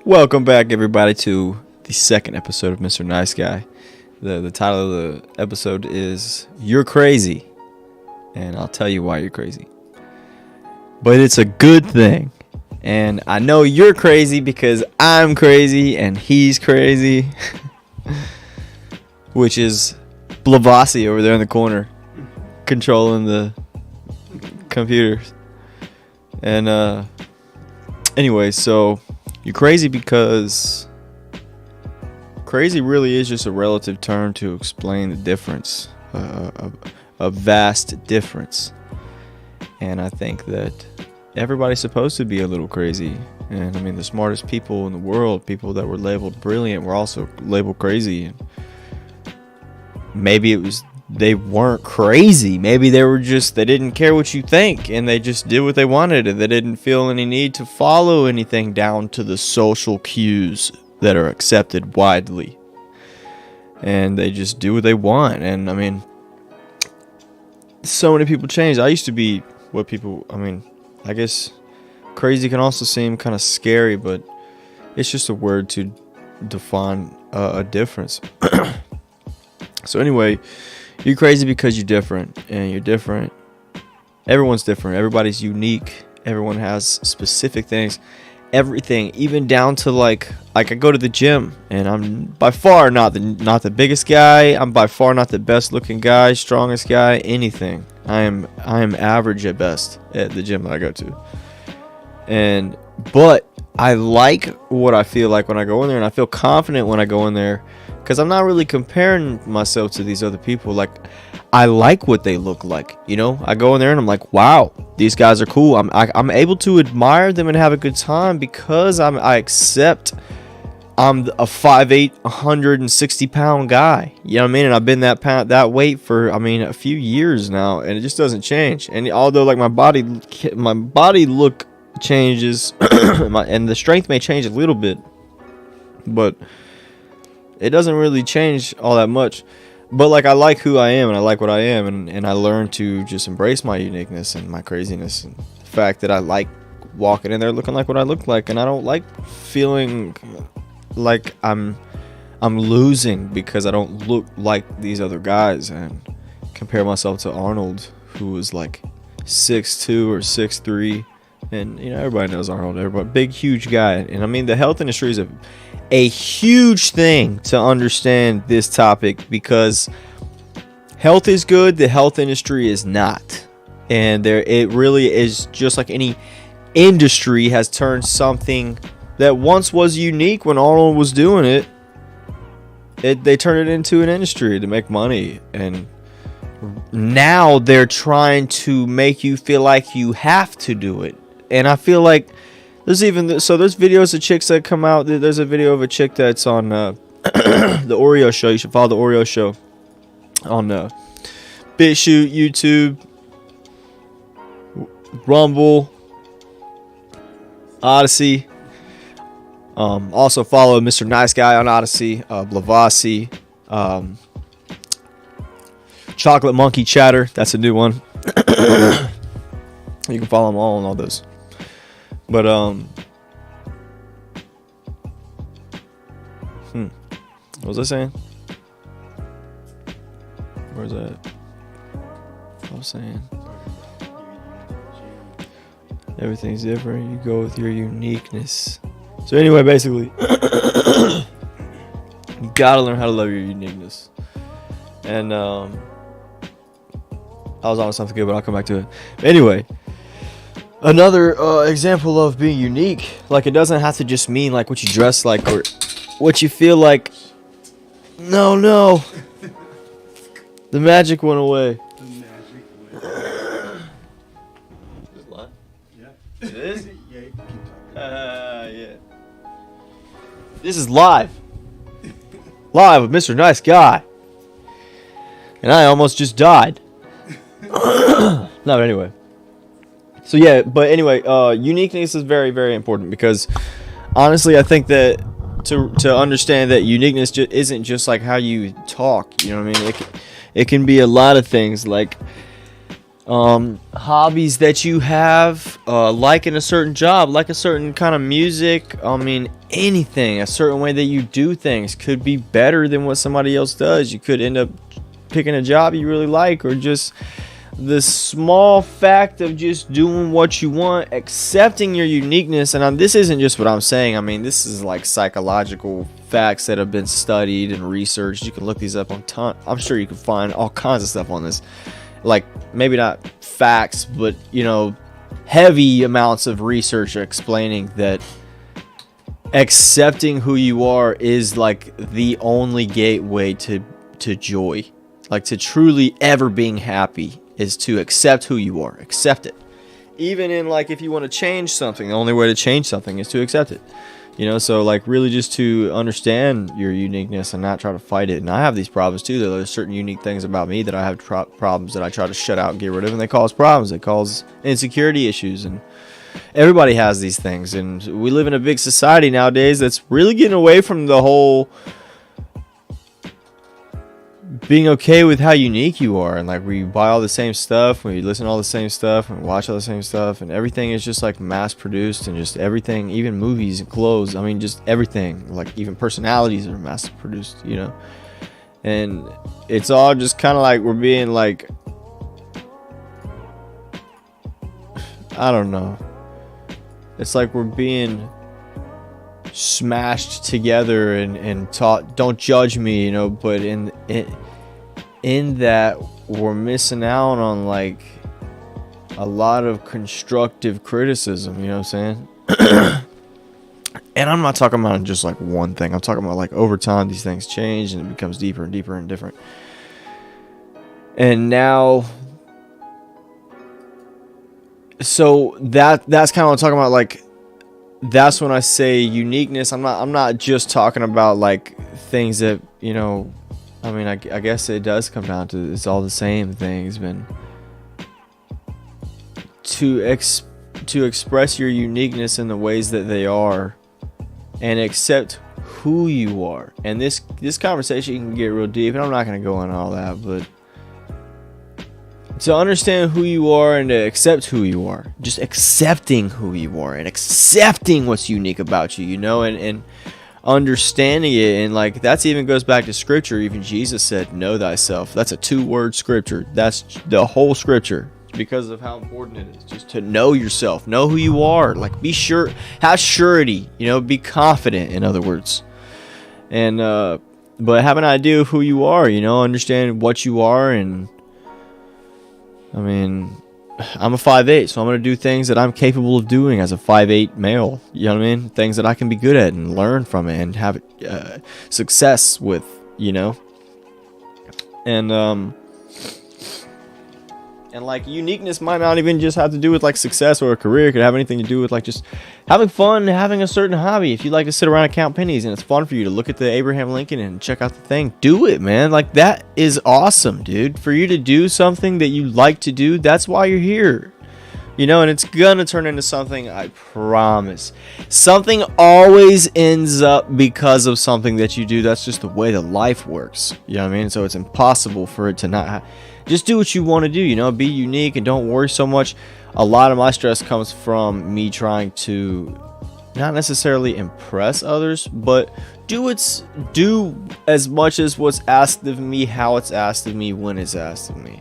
Welcome back, everybody, to the second episode of Mr. Nice Guy. The title of the episode is You're Crazy, and I'll tell you why you're crazy. But it's a good thing, and I know you're crazy because I'm crazy and he's crazy, which is Blavasi over there in the corner, controlling the computer. And anyway, so you're crazy because crazy really is just a relative term to explain the difference, a vast difference. And I think that everybody's supposed to be a little crazy. And I mean, the smartest people in the world, people that were labeled brilliant, were also labeled crazy. And maybe they weren't crazy. Maybe they didn't care what you think, and they just did what they wanted, and they didn't feel any need to follow anything down to the social cues that are accepted widely. And they just do what they want. And I mean, so many people change. I used to be I guess crazy can also seem kind of scary, but it's just a word to define a difference. So anyway, you're crazy because you're different, and you're different. Everyone's different. Everybody's unique. Everyone has specific things. Everything, even down to like I go to the gym, and I'm by far not the biggest guy. I'm by far not the best looking guy, strongest guy, anything. I am average at best at the gym that I go to. But I like what I feel like when I go in there, and I feel confident when I go in there. Because I'm not really comparing myself to these other people. Like, I like what they look like. You know, I go in there and I'm like, wow, these guys are cool. I'm able to admire them and have a good time because I accept I'm a 5'8", 160-pound guy. You know what I mean? And I've been that weight for a few years now, and it just doesn't change. And although like my body look changes, and the strength may change a little bit, but it doesn't really change all that much. But like, I like who I am, and I like what I am, and I learn to just embrace my uniqueness and my craziness, and the fact that I like walking in there looking like what I look like, and I don't like feeling like I'm losing because I don't look like these other guys, and compare myself to Arnold, who was like 6'2" or 6'3", and you know, everybody knows Arnold, everybody, big huge guy. And I mean, the health industry is a huge thing to understand this topic, because health is good, the health industry is not. And it really is, just like any industry, has turned something that once was unique when Arnold was doing it, they turned it into an industry to make money. And now they're trying to make you feel like you have to do it. And I feel like there's videos of chicks that come out. There's a video of a chick that's on the Oreo show. You should follow the Oreo show on BitChute, YouTube, Rumble, Odyssey. Also follow Mr. Nice Guy on Odyssey, Blavasi, Chocolate Monkey Chatter. That's a new one. You can follow them all on all those. But what was I saying? Where's that? I was saying everything's different. You go with your uniqueness. So anyway, basically, you gotta learn how to love your uniqueness. And I was on something good, but I'll come back to it. Anyway, another example of being unique, like, it doesn't have to just mean like what you dress like or what you feel like. No, the magic went away. Is live? Yeah. It is? Yeah, you can keep talking. Yeah. This is live with Mr. Nice Guy, and I almost just died. No, but anyway. So yeah, but anyway, uniqueness is very, very important, because honestly, I think that to understand that uniqueness isn't just like how you talk. You know what I mean? It can be a lot of things. Like, hobbies that you have, liking a certain job, like a certain kind of music. I mean, anything, a certain way that you do things could be better than what somebody else does. You could end up picking a job you really like, or just the small fact of just doing what you want, accepting your uniqueness. And this isn't just what I'm saying. I mean, this is like psychological facts that have been studied and researched. You can look these up on I'm sure you can find all kinds of stuff on this. Like, maybe not facts, but, you know, heavy amounts of research explaining that accepting who you are is like the only gateway to joy. Like, to truly ever being happy is to accept who you are. Accept it. Even in, like, if you want to change something, the only way to change something is to accept it. You know, so, like, really just to understand your uniqueness and not try to fight it. And I have these problems too. There's certain unique things about me that I have problems that I try to shut out and get rid of, and they cause problems. They cause insecurity issues, and everybody has these things. And we live in a big society nowadays that's really getting away from the whole being okay with how unique you are. And like, we buy all the same stuff, we listen to all the same stuff, and watch all the same stuff, and everything is just like mass produced, and just everything, even movies and clothes, I mean, just everything, like even personalities are mass produced, you know. And it's all just kind of like we're being like, I don't know, it's like we're being smashed together and taught, don't judge me, you know. But in that, we're missing out on like a lot of constructive criticism, you know what I'm saying? And I'm not talking about just like one thing. I'm talking about like over time these things change and it becomes deeper and deeper and different. And now, so that's kind of what I'm talking about. Like, that's when I say uniqueness. I'm not just talking about like things that, you know, I mean, I guess it does come down to, it's all the same things, man. To express your uniqueness in the ways that they are, and accept who you are. And this conversation can get real deep, and I'm not going to go into all that, but to understand who you are and to accept who you are, just accepting who you are and accepting what's unique about you, you know, and understanding it. And like, that's even goes back to scripture. Even Jesus said, know thyself. That's a 2-word scripture. That's the whole scripture, because of how important it is just to know yourself, know who you are. Like, be sure, have surety, you know, be confident, in other words. And but have an idea of who you are, you know, understand what you are. And I mean, I'm a 5'8", so I'm going to do things that I'm capable of doing as a 5'8" male. You know what I mean? Things that I can be good at and learn from it and have success with, you know? And like, uniqueness might not even just have to do with like success or a career. It could have anything to do with like just having fun, having a certain hobby. If you like to sit around and count pennies and it's fun for you to look at the Abraham Lincoln and check out the thing, do it, man. Like, that is awesome, dude. For you to do something that you like to do, that's why you're here. You know, and it's gonna turn into something, I promise. Something always ends up because of something that you do. That's just the way the life works. You know what I mean? So it's impossible for it to not just do what you want to do, you know, be unique and don't worry so much. A lot of my stress comes from me trying to not necessarily impress others, but do as much as what's asked of me, how it's asked of me, when it's asked of me.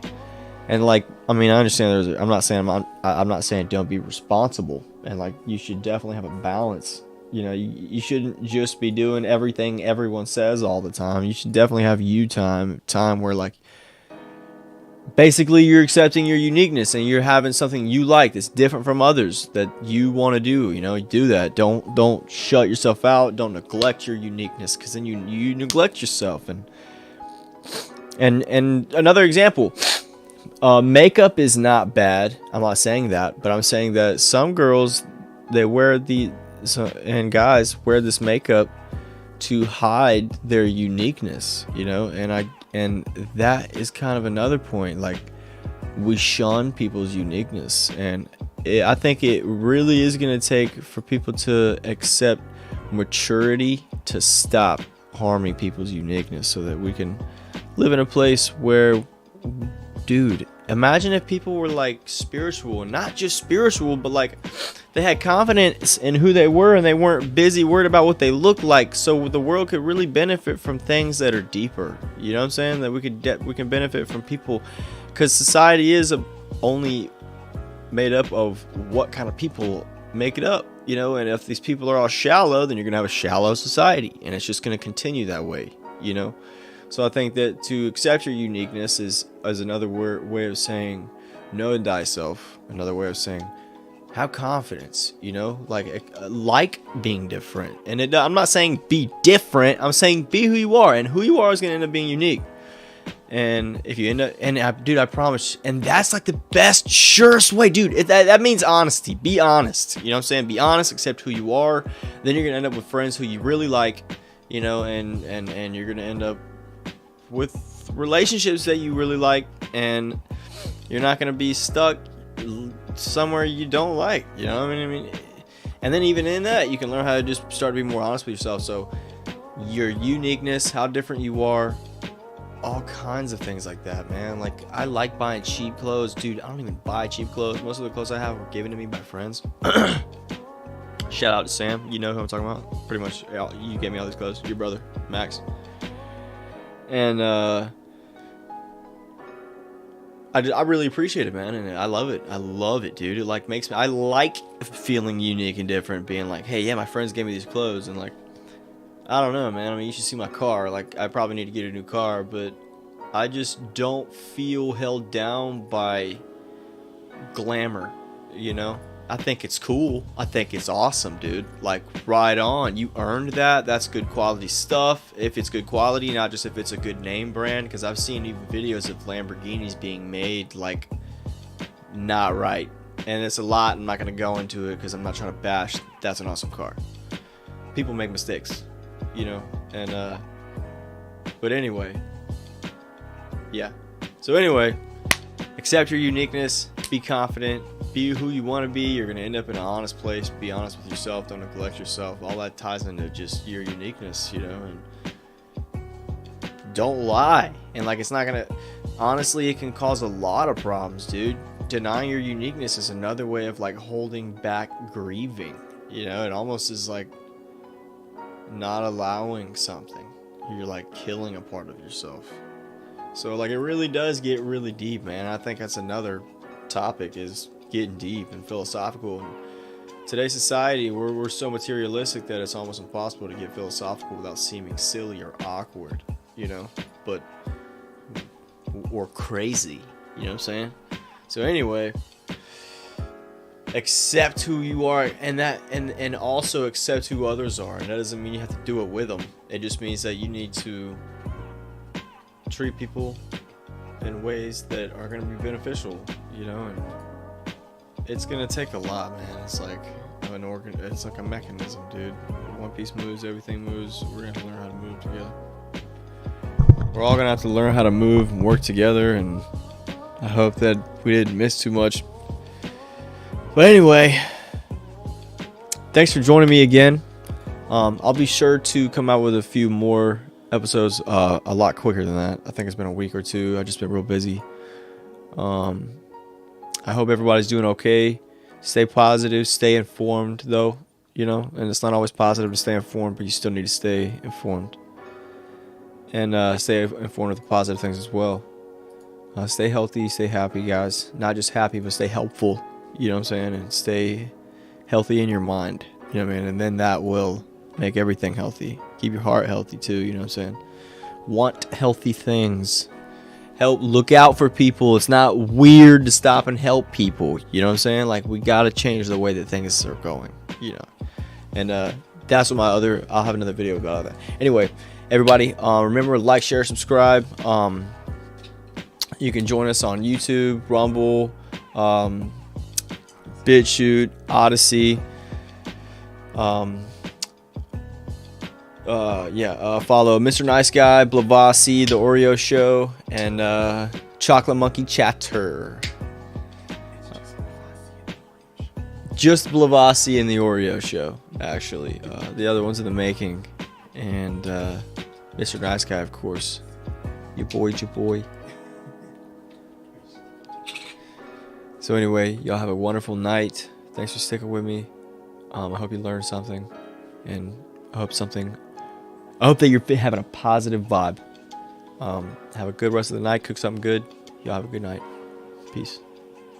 And like, I mean, I understand I'm not saying don't be responsible, and like, you should definitely have a balance. You know, you shouldn't just be doing everything everyone says all the time. You should definitely have time where like, basically you're accepting your uniqueness and you're having something you like that's different from others that you want to do. You know, do that. Don't shut yourself out. Don't neglect your uniqueness, because then you neglect yourself. And another example, makeup is not bad. I'm not saying that, but I'm saying that some girls, they wear and guys wear this makeup to hide their uniqueness, you know. And that is kind of another point. Like, we shun people's uniqueness, and I think it really is going to take for people to accept maturity to stop harming people's uniqueness, so that we can live in a place where, dude, Imagine if people were like spiritual, not just spiritual, but like they had confidence in who they were and they weren't busy worried about what they look like. So the world could really benefit from things that are deeper. You know what I'm saying? That we can benefit from people, because society is only made up of what kind of people make it up. You know, and if these people are all shallow, then you're gonna have a shallow society, and it's just gonna continue that way. You know. So I think that to accept your uniqueness is another way of saying know thyself. Another way of saying have confidence. You know, like being different. And I'm not saying be different. I'm saying be who you are, and who you are is going to end up being unique. And if you end up, dude, I promise. And that's like the best, surest way, dude. That means honesty. Be honest. You know what I'm saying? Be honest. Accept who you are. Then you're gonna end up with friends who you really like. You know, and you're gonna end up with relationships that you really like, and you're not going to be stuck somewhere you don't like, you know what I mean? And then even in that, you can learn how to just start to be more honest with yourself. So your uniqueness, how different you are, all kinds of things like that, man. Like, I like buying cheap clothes, dude. I don't even buy cheap clothes. Most of the clothes I have were given to me by friends. Shout out to Sam, you know who I'm talking about. Pretty much, you gave me all these clothes. Your brother, Max. And I really appreciate it, man, and I love it, dude. It like makes me, I like feeling unique and different, being like, hey, yeah, my friends gave me these clothes, and like, I don't know, man. I mean, you should see my car. Like, I probably need to get a new car, but I just don't feel held down by glamour, you know? I think it's cool. I think it's awesome, dude. Like, right on. You earned that. That's good quality stuff. If it's good quality, not just if it's a good name brand. Because I've seen even videos of Lamborghinis being made, like, not right. And it's a lot. I'm not going to go into it because I'm not trying to bash. That's an awesome car. People make mistakes, you know? And, but anyway. Yeah. So anyway, accept your uniqueness. Be confident. Be who you want to be. You're going to end up in an honest place. Be honest with yourself. Don't neglect yourself. All that ties into just your uniqueness, you know, and don't lie. And like, it's not going to, honestly, it can cause a lot of problems, dude. Denying your uniqueness is another way of like holding back grieving, you know. It almost is like not allowing something. You're like killing a part of yourself. So like, it really does get really deep, man. I think that's another topic, is getting deep and philosophical. In today's society, we're so materialistic that it's almost impossible to get philosophical without seeming silly or awkward, you know, or crazy, you know what I'm saying? So anyway, accept who you are, and also accept who others are. And that doesn't mean you have to do it with them. It just means that you need to treat people in ways that are going to be beneficial, you know. And it's going to take a lot, man. It's like it's like a mechanism, dude. One piece moves, everything moves. We're going to learn how to move together. We're all going to have to learn how to move and work together, and I hope that we didn't miss too much. But anyway, thanks for joining me again. I'll be sure to come out with a few more episodes a lot quicker than that. I think it's been a week or two. I've just been real busy. I hope everybody's doing okay. Stay positive, stay informed though, you know, and it's not always positive to stay informed, but you still need to stay informed. And stay informed with the positive things as well. Stay healthy, stay happy, guys. Not just happy, but stay helpful, you know what I'm saying? And stay healthy in your mind, you know what I mean? And then that will make everything healthy. Keep your heart healthy too, you know what I'm saying? Want healthy things. Look out for people. It's not weird to stop and help people, you know what I'm saying? Like, we gotta change the way that things are going, you know. And that's what I'll have another video about that. Anyway, everybody, remember, like, share, subscribe. You can join us on YouTube, Rumble, BitChute, Odyssey. Follow Mr. Nice Guy, Blavasi, The Oreo Show, and Chocolate Monkey Chatter. Just Blavasi and The Oreo Show, actually. The other one's in the making. And Mr. Nice Guy, of course. Your boy. So anyway, y'all have a wonderful night. Thanks for sticking with me. I hope you learned something, and I hope that you're having a positive vibe. Have a good rest of the night. Cook something good. Y'all have a good night. Peace.